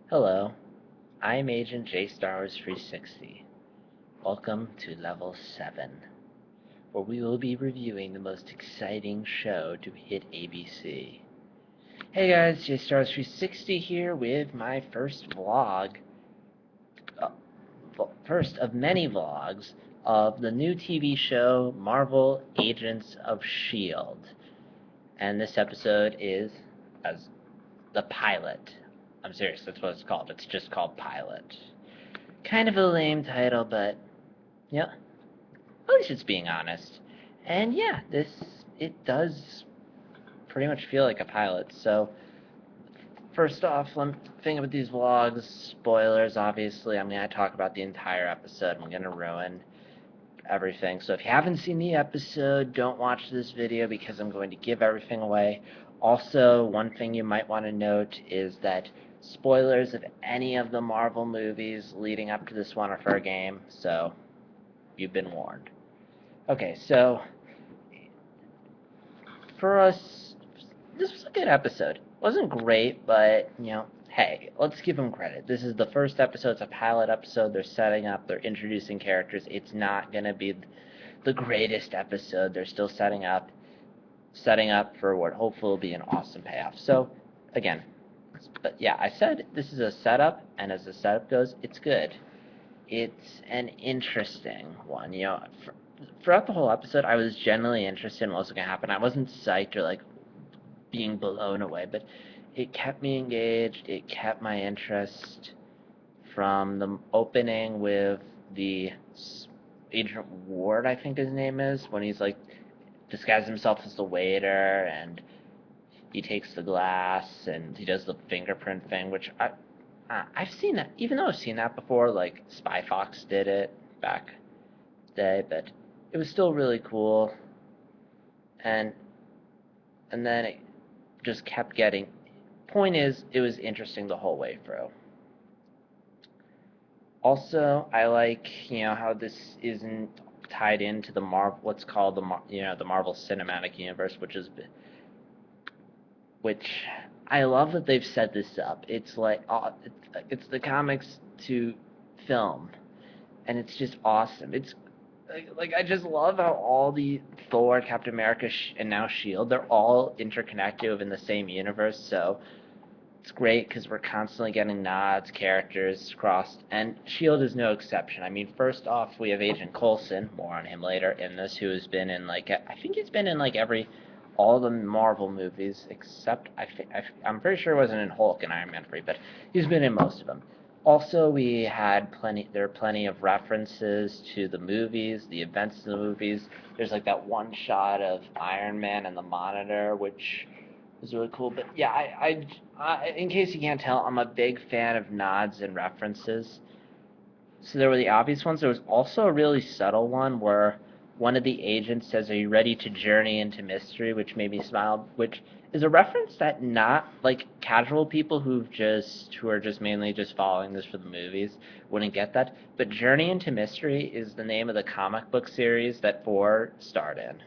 Hello, I'm Agent J Star Wars 360. Welcome to Level 7, where we will be reviewing the most exciting show to hit ABC. Hey guys, J Star Wars 360 here with my first vlog, uh, first of many vlogs, of the new TV show Marvel Agents of S.H.I.E.L.D. And this episode is as the pilot. I'm serious, that's what it's called. It's just called Pilot. Kind of a lame title, but yeah, at least it's being honest. And yeah, it does pretty much feel like a pilot. So first off, thing about these vlogs, spoilers. Obviously, I'm gonna talk about the entire episode. I'm gonna ruin everything. So if you haven't seen the episode, don't watch this video because I'm going to give everything away. Also, one thing you might want to note is that spoilers of any of the Marvel movies leading up to this one are fair game, so you've been warned. Okay, so for us, this was a good episode. Wasn't great, but hey, let's give them credit. This is the first episode. It's a pilot episode. They're setting up. They're introducing characters. It's not gonna be the greatest episode. They're still setting up for what hopefully will be an awesome payoff. So, again, but yeah, I said this is a setup, and as the setup goes, it's good. It's an interesting one. Throughout the whole episode, I was genuinely interested in what was going to happen. I wasn't psyched or like being blown away, but it kept me engaged. It kept my interest from the opening with the Agent Ward, I think his name is, when he's like disguises himself as the waiter and he takes the glass and he does the fingerprint thing, which I've seen that. Even though I've seen that before, like Spy Fox did it back day, but it was still really cool. And then it just kept getting. Point is, it was interesting the whole way through. Also, I like how this isn't tied into the what's called the Marvel Cinematic Universe, which I love that they've set this up. It's like it's the comics to film, and it's just awesome. It's like I just love how all the Thor, Captain America, and now Shield, they're all interconnected within the same universe. So it's great because we're constantly getting nods, characters crossed, and Shield is no exception. I mean, first off, we have Agent Coulson, more on him later in this, who has been in like I think he's been in like all the Marvel movies except I'm pretty sure he wasn't in Hulk and Iron Man 3, but he's been in most of them. Also, there are plenty of references to the movies, the events of the movies. There's like that one shot of Iron Man and the Monitor, which was really cool. But yeah, in case you can't tell, I'm a big fan of nods and references. So there were the obvious ones. There was also a really subtle one where one of the agents says, "Are you ready to journey into mystery?" Which made me smile. Which is a reference that not like casual people who are just mainly just following this for the movies wouldn't get that. But Journey into Mystery is the name of the comic book series that Thor starred in.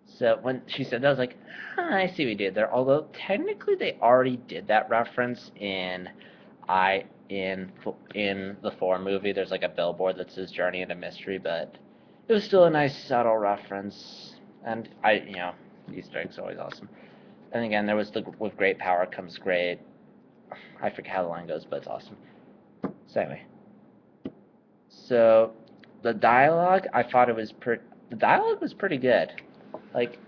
So when she said that, I was like, I see what you did there. Although technically they already did that reference I in the Thor movie. There's like a billboard that says "Journey into Mystery," but it was still a nice subtle reference. And Easter eggs are always awesome. And again, there was the "with great power comes great." I forget how the line goes, but it's awesome. So anyway, so the dialogue, I thought the dialogue was pretty good. Like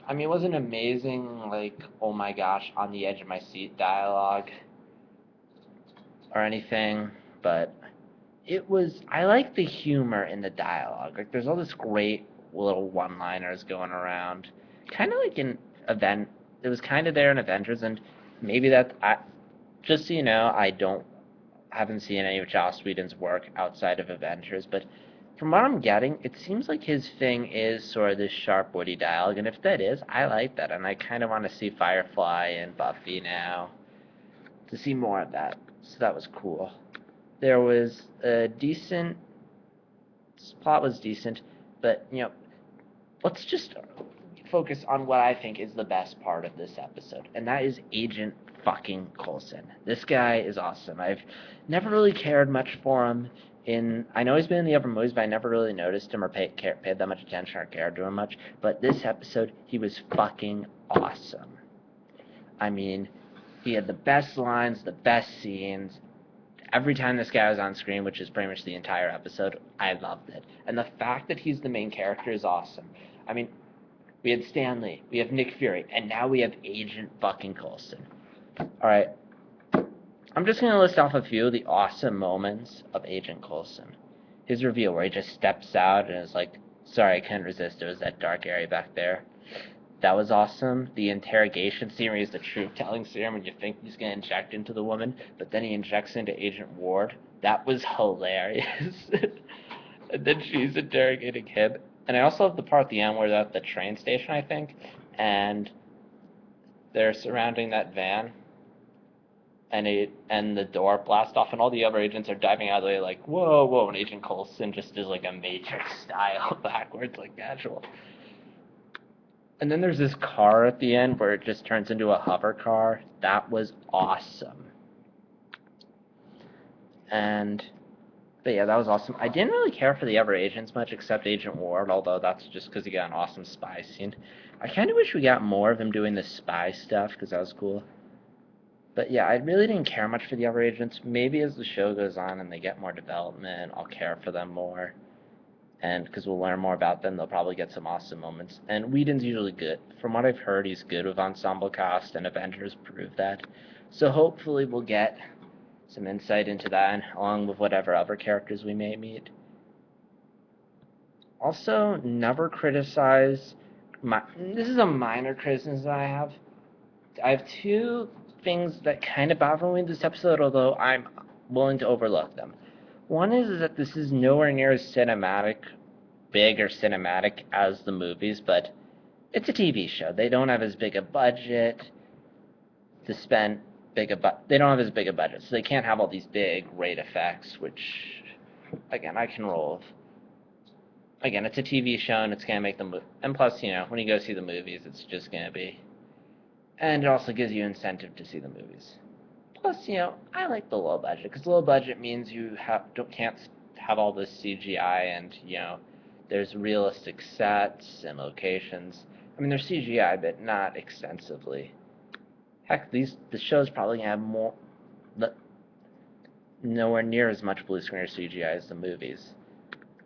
I mean, it wasn't amazing, like, oh my gosh, on the edge of my seat dialogue or anything, but I like the humor in the dialogue. Like, there's all this great little one-liners going around. Kind of like it was kind of there in Avengers, and maybe just so you know, haven't seen any of Joss Whedon's work outside of Avengers, but from what I'm getting, it seems like his thing is sort of this sharp, witty dialogue, and if that is, I like that, and I kind of want to see Firefly and Buffy now to see more of that. So that was cool. There was a decent plot was decent, but let's just focus on what I think is the best part of this episode, and that is Agent fucking Coulson. This guy is awesome. I've never really cared much for him. I know he's been in the other movies, but I never really noticed him or paid that much attention or cared to him much. But this episode, he was fucking awesome. I mean, he had the best lines, the best scenes. Every time this guy was on screen, which is pretty much the entire episode, I loved it. And the fact that he's the main character is awesome. I mean, we had Stan Lee, we have Nick Fury, and now we have Agent fucking Coulson. Alright, I'm just going to list off a few of the awesome moments of Agent Coulson. His reveal where he just steps out and is like, sorry, I couldn't resist, it was that dark area back there. That was awesome. The interrogation scene where he's the truth-telling serum and you think he's going to inject into the woman, but then he injects into Agent Ward. That was hilarious. And then she's interrogating him. And I also love the part at the end where they're at the train station, I think, and they're surrounding that van, and the door blasts off, and all the other agents are diving out of the way like, whoa, whoa, and Agent Coulson just does like a Matrix style backwards, like casual. And then there's this car at the end where it just turns into a hover car. That was awesome. But yeah, that was awesome. I didn't really care for the other agents much except Agent Ward, although that's just because he got an awesome spy scene. I kind of wish we got more of him doing the spy stuff because that was cool. But yeah, I really didn't care much for the other agents. Maybe as the show goes on and they get more development, I'll care for them more. And because we'll learn more about them, they'll probably get some awesome moments. And Whedon's usually good. From what I've heard, he's good with ensemble cast, and Avengers prove that. So hopefully we'll get some insight into that, along with whatever other characters we may meet. Also, never criticize... this is a minor criticism I have. I have two things that kind of bother me in this episode, although I'm willing to overlook them. One is that this is nowhere near as big or cinematic as the movies, but it's a TV show. They don't have as big a budget to spend they don't have as big a budget, so they can't have all these big great effects, which, again, I can roll with. Again, it's a TV show, and it's going to make them... And plus, when you go see the movies, it's just going to be... And it also gives you incentive to see the movies. Plus, I like the low budget, because low budget means you can't have all this CGI, and, there's realistic sets and locations. I mean, there's CGI, but not extensively. Heck, the show's probably going to have more... nowhere near as much blue screen or CGI as the movies.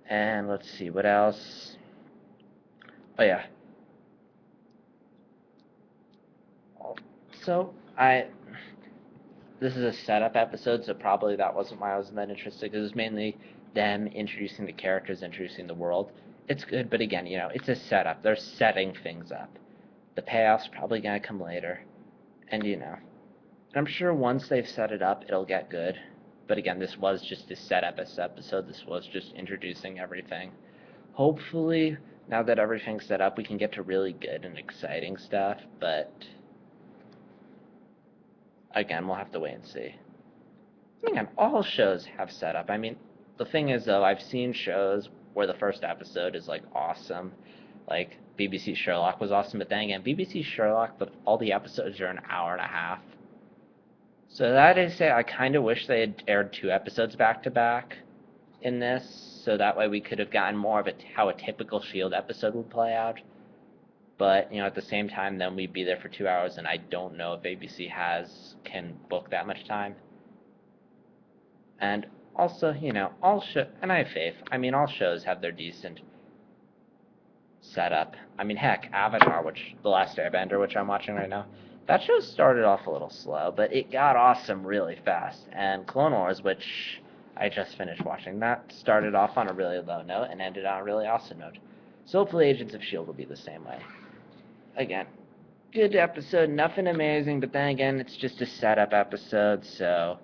And let's see, what else? Oh, yeah. So, this is a setup episode, so probably that wasn't why I was that interested, because it was mainly them introducing the characters, introducing the world. It's good, but again, it's a setup. They're setting things up. The payoff's probably going to come later. And, I'm sure once they've set it up, it'll get good. But again, this was just a setup episode. This was just introducing everything. Hopefully, now that everything's set up, we can get to really good and exciting stuff, but... Again, we'll have to wait and see. Again, all shows have setup. I mean, the thing is, though, I've seen shows where the first episode is, like, awesome. Like, BBC Sherlock was awesome, but then again, BBC Sherlock, all the episodes are an hour and a half. So that is to say, I kind of wish they had aired 2 episodes back-to-back in this, so that way we could have gotten more of how a typical S.H.I.E.L.D. episode would play out. But, at the same time, then we'd be there for 2 hours, and I don't know if ABC can book that much time. And also, and I have faith. I mean, all shows have their decent setup. I mean, heck, Avatar, The Last Airbender, which I'm watching right now, that show started off a little slow, but it got awesome really fast. And Clone Wars, which I just finished watching, that started off on a really low note and ended on a really awesome note. So hopefully Agents of S.H.I.E.L.D. will be the same way. Again, good episode, nothing amazing, but then again, it's just a setup episode, so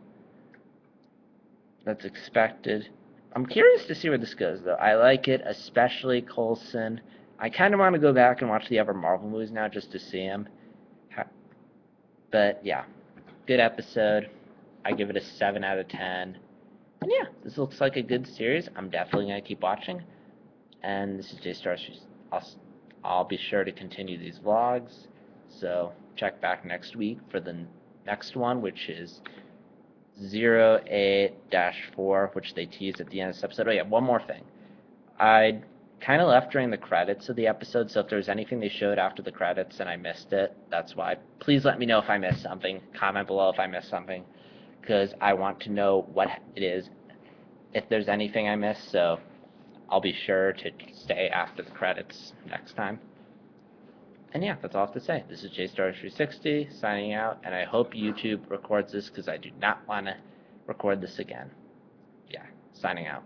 that's expected. I'm curious to see where this goes, though. I like it, especially Coulson. I kind of want to go back and watch the other Marvel movies now just to see him. But, yeah, good episode. I give it a 7 out of 10. And, yeah, this looks like a good series. I'm definitely going to keep watching. And this is J-Star. I'll be sure to continue these vlogs. So check back next week for the next one, which is 08-4, which they teased at the end of this episode. Oh yeah, one more thing. I kind of left during the credits of the episode, so if there's anything they showed after the credits and I missed it, that's why. Please let me know if I missed something. Comment below if I missed something, because I want to know what it is, if there's anything I missed, so I'll be sure to stay after the credits next time. And yeah, that's all I have to say. This is JStar360 signing out, and I hope YouTube records this because I do not want to record this again. Yeah, signing out.